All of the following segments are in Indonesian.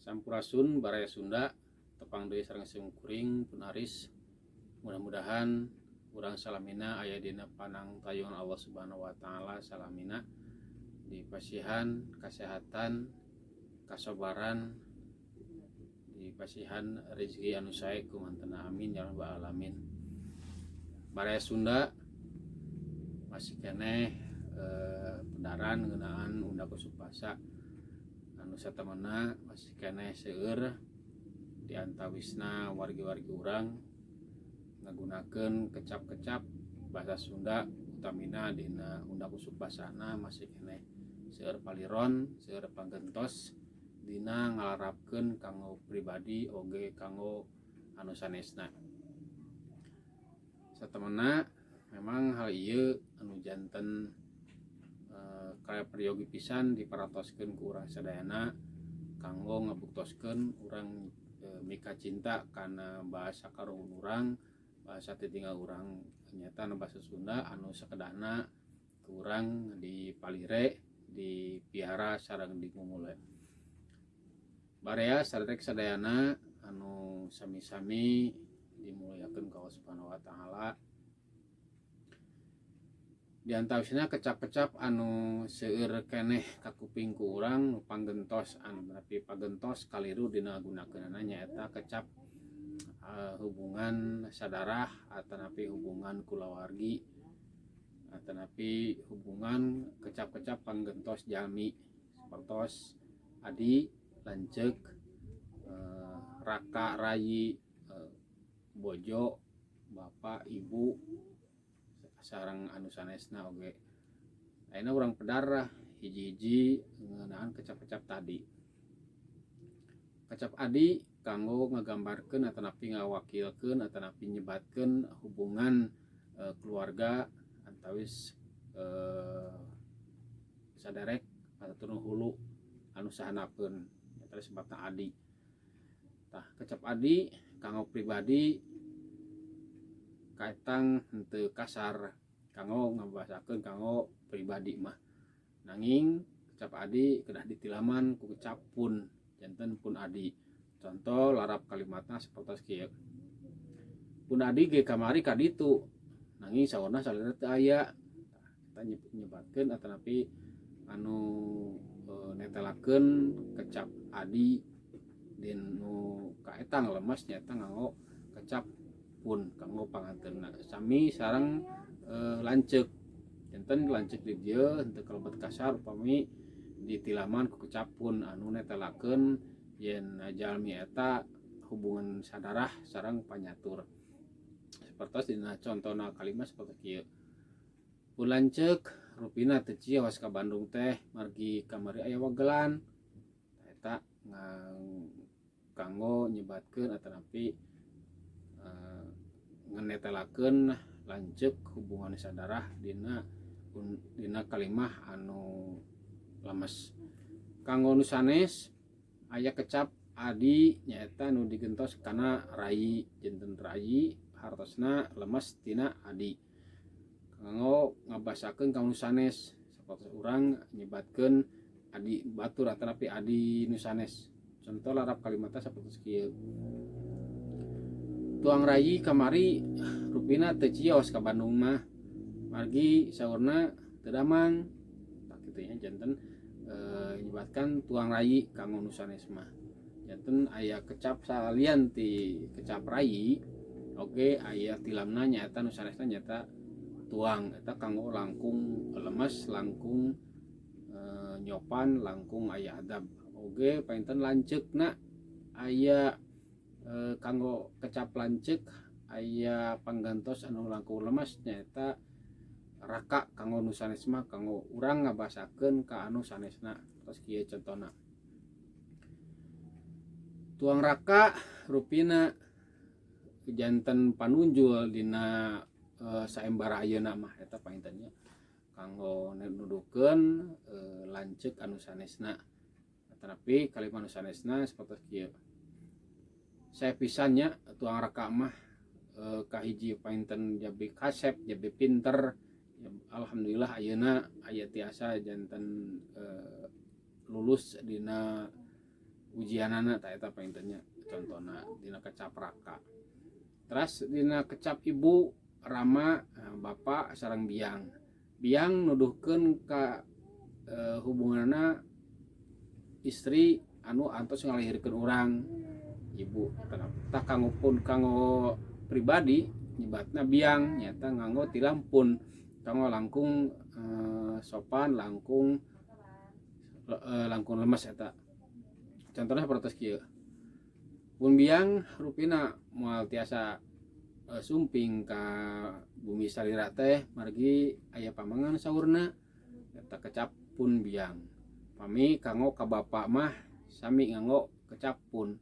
Sampurasun Baraya Sunda tepang deui sareng simkuring punaris. Mudah-mudahan urang salamina aya dina panang tayungan Allah Subhanahu wa taala salamina di pasihan kasehatan kasabaran di pasihan rezeki anu sae kumantenna amin ya rabbal alamin. Baraya Sunda masih keneh pedaran ngeunaan Unda Kusupasa anu satamana masih keneh seueur di antawisna wargi-wargi urang ngagunakeun kecap-kecap bahasa Sunda utamina dina Unda Kusupasana masih keneh seueur paliron seueur panggentos dina ngalarapkeun kanggo pribadi oge kanggo anu sanesna. Satamana memang hal ieu anu janten kaya priyogi pisan diparatoskeun ku urang sadayana kanggo ngabuktoskeun urang mika cinta kana bahasa karuhun urang, bahasa titinggal urang nyata anu bahasa Sunda anu sakedana ku urang dipalire, dipiara sareng dimumule. Barea sadayek sadayana anu sami-sami dimulyakeun ka Allah Subhanahu wa taala. Di antawisna kecap-kecap anu seueur keneh ka kuping ku urang nu panggentos anu tapi pagentos kaliru dina gunakeunana nyaeta kecap hubungan sadarah atanapi hubungan kulawargi atanapi hubungan kecap-kecap panggentos jalmi sapertos adi lanceuk raka rayi bojo bapak ibu sareng anu sanesna oge. Ayeuna urang pedar hiji-hiji ngeunaan kecap-kecap tadi. Kecap adi kanggo ngagambarkeun atanapi ngawakilkeun atanapi nyebatkeun hubungan keluarga antawis saderek atatur hulu anu sahanapeun eta disebutna adi. Tah kecap adi kanggo pribadi kaetang henteu kasar kanggo ngabasakeun kanggo pribadi mah. Nanging kecap adi kedah ditilaman ku kecap pun janten pun adi. Contoh larap kalimatna sapertos kieu. Pun adi ge kamari ka ditu. Nanging saurna salira teu aya. Kita nyebatkeun atanapi anu netelakeun kecap adi dinu kaetang lemes nyata nganggo kecap pun kanggo panganteunna sami sareng lanceuk janten lanceuk di dieu henteu kalebet kasar upami ditilaman ku kecap pun anu netelakeun yen jalmi eta hubungan sadarah sareng panyatur sapertos dina contona kalimat saperti kieu. Pun lanceuk rupina teu cios ka Bandung teh margi kamari aya wagelan eta kanggo nyebatkeun atanapi nganetelakeun lanceuk hubungan sadarah dina kalimah anu lemes. Kanggo nu sanes aya kecap adi nyaeta nu digentos kana rayi janten rayi hartosna lemes tina adi. Kanggo ngabasakeun kanggo nu sanes sapertos urang nyebatkeun adi batur atanapi adi nu sanes. Contoh larap kalimatna sapertos kieu. Tuang rayi kamari rupina teu cios ka Bandung mah margi saurna teu damang tak kitu nya janten nyebatkan tuang rayi kanggo nu sanes mah janten aya kecap salian ti kecap rayi oge aya tilamna nyaeta nu sanesna nyaeta tuang eta kanggo langkung lemes langkung nyopan langkung aya adab oge painten lanceukna aya kanggo kecap lanceuk aya panggantos anu langkung lemes nyaeta raka kanggo nu sanes mah kanggo urang ngabasakeun ka anu sanesna tos kieu contona. Tuang raka rupina janten panunjul dina saembara ayeuna mah eta paintennya kanggo nuduhkeun lanceuk anu sanesna tetapi kalimat anu sanesna sapertos kieu. Saya pisannya tuang raka mah kahiji painten jabi kasep jabi pinter alhamdulillah ayeuna aya tiasa janten lulus dina ujianana tak eta paintenya contohna dina kecap raka. Terus dina kecap ibu rama bapak sareng biang. Biang nuduhkeun ka hubunganna istri anu antos ngalahirkeun urang ibu. Tah kanggo pun kanggo pribadi nyebatna biang nyata nganggo ti lampun kanggo langkung sopan langkung lemes eta. Contohnya seperti kieu. Mun biang rupina moal tiasa sumping ka bumi salira teh margi aya pamangan saurna eta kecap pun biang. Pami kanggo ka bapa mah sami nganggo kecap pun.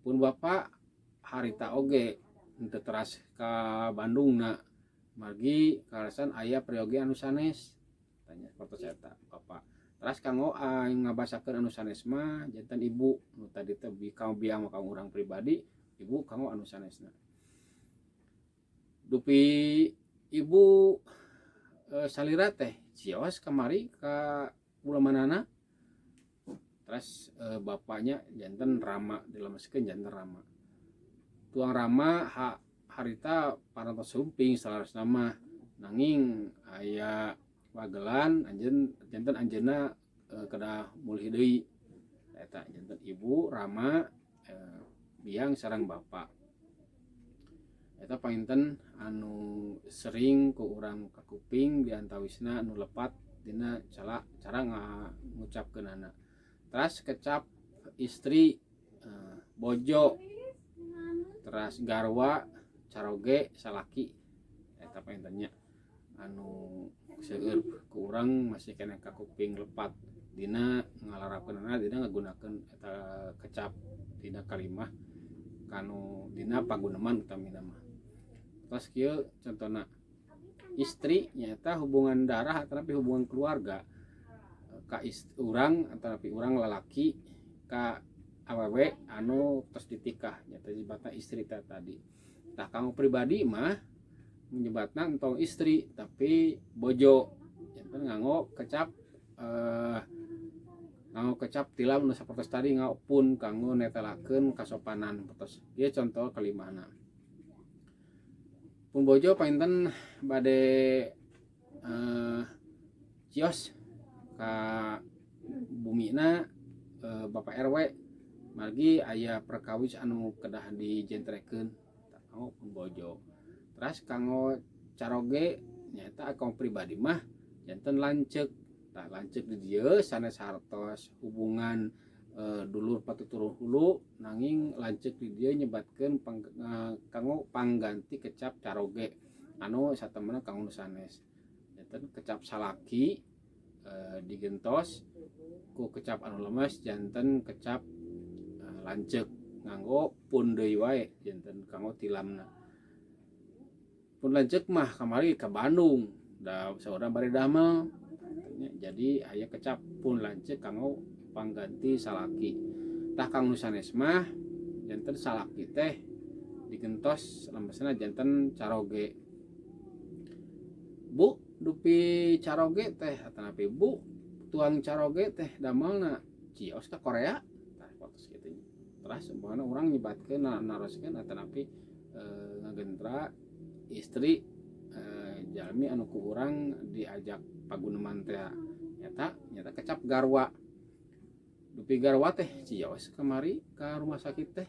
Pun bapa harita oge henteu teras ka Bandungna margi kalasan aya prioge anu sanes tanya seperti eta bapa. Teras kanggo ngabasakeun anu sanes mah janten ibu nu tadi teh kanggo biang kanggo urang pribadi ibu kanggo anu sanesna. Dupi ibu salira teh cios kamari ka ulah manana. Terus bapaknya janten rama dilemeskeun janten rama. Tuang rama harita parantos sumping salarasna mah nanging aya wagelan janten anjeunna kedah mulih deui eta janten ibu rama biang sareng bapa. Eta painten anu sering ku urang kakuping diantawisna anu lepat dina cara ngucapkeunana. Teras kecap istri bojo teras garwa caroge salaki eta paintennya anu seueur ku urang masih kena kakuping lepat dina ngalarapkeunana dina ngagunakeun eta kecap dina kalimah kanu dina paguneman utamina mah. Terus kieu contohna istri nyata hubungan darah tapi hubungan keluarga ka urang antarapi urang lalaki ka awewe anu tos ditikah nyata nyebatna istri tadi. Tah kanggo pribadi mah nyebatna entong istri tapi bojo nyata nganggo kecap tilam nu sapertos tadi nganggo pun kanggo netelakeun kasopanan pertos. Ieu contoh kalimahna. Pun bojo painten bade cios ka bumina Bapak RW margi aya perkawis anu kedah dijentrekeun kanggo pun bojo. Terus kanggo caroge nyata kanggo pribadi mah janten lanceuk. Tah lanceuk di dieu sanes hartos hubungan dulur patuturun hulu nanging lanceuk di dieu nyebatkeun kanggo pangganti kecap caroge anu satemena kanggo sanes. Janten kecap salaki digentos ku kecap anu lemes janten kecap lanceuk nganggo pun deui wae janten kanggo tilamna. Pun lanceuk mah kamari ka Bandung da saurang bari damel jadi aya kecap pun lanceuk kanggo pangganti salaki. Tah kanggo sanes mah janten salaki teh digentos lemesna janten caroge. Bu dupi caroge teh atanapi bu tuang caroge teh damelna cios ka Korea tah fotos kitu. Terus umpamana urang nyebatkeun naroskeun atanapi ngagentra istri jalmi anu ku urang diajak paguneman teh nyata kecap garwa. Dupi garwa teh cios kamari ka rumah sakit teh.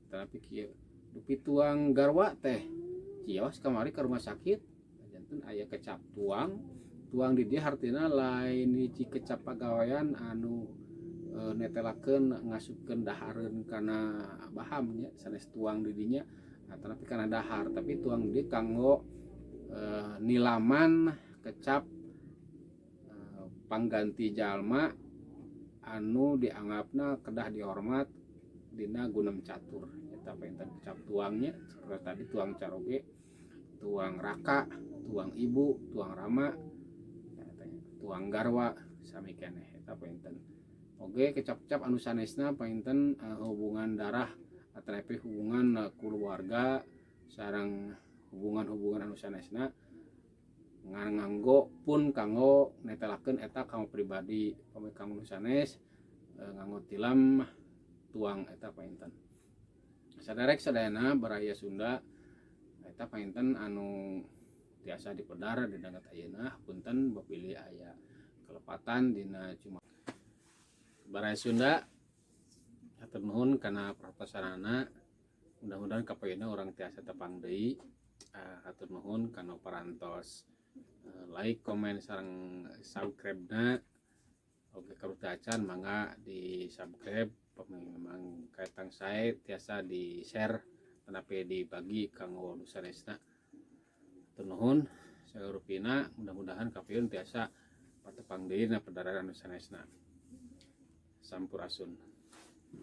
Tapi kieu dupi tuang garwa teh cios kamari ka rumah sakit aya kecap tuang di dia artina lain hiji kecap pagawean anu netelakeun ngasupkeun dahareun kana baham nya sanes tuang di dinya tapi kana dahar tapi tuang di kanggo nilaman kecap pangganti jalma anu dianggapna kedah dihormat dina gunem catur eta painten kecap tuangnya seperti tadi tuang caroge tuang raka tuang ibu tuang rama tuang garwa sami keneh eta painten oge kecap-kecap anu sanesna painten hubungan darah atapi hubungan keluarga sareng hubungan-hubungan anu sanesna nganggo pun kanggo netelakeun eta kanggo pribadi pami kanggo sanes nganggo tilam tuang eta painten. Saderek sadayana baraya Sunda eta painten anu tiasa dipedar di danget ayeuna punten bapilih aya kelepatan dina cuma baraya Sunda. Hatur nuhun kana pertosanana, mudah-mudahan kapayeuna urang tiasa tepang deui. Hatur nuhun kana parantos like, komen, sareng subscribe-na. Oke, kalau acan mangga di subscribe, memang kaitang saya tiasa di share tetapi dibagi kanggo nu sanesna. Hatur nuhun, saya Rupina, mudah-mudahan kapieun tiasa patepang deui na pedararan nu sanesna. Sampurasun.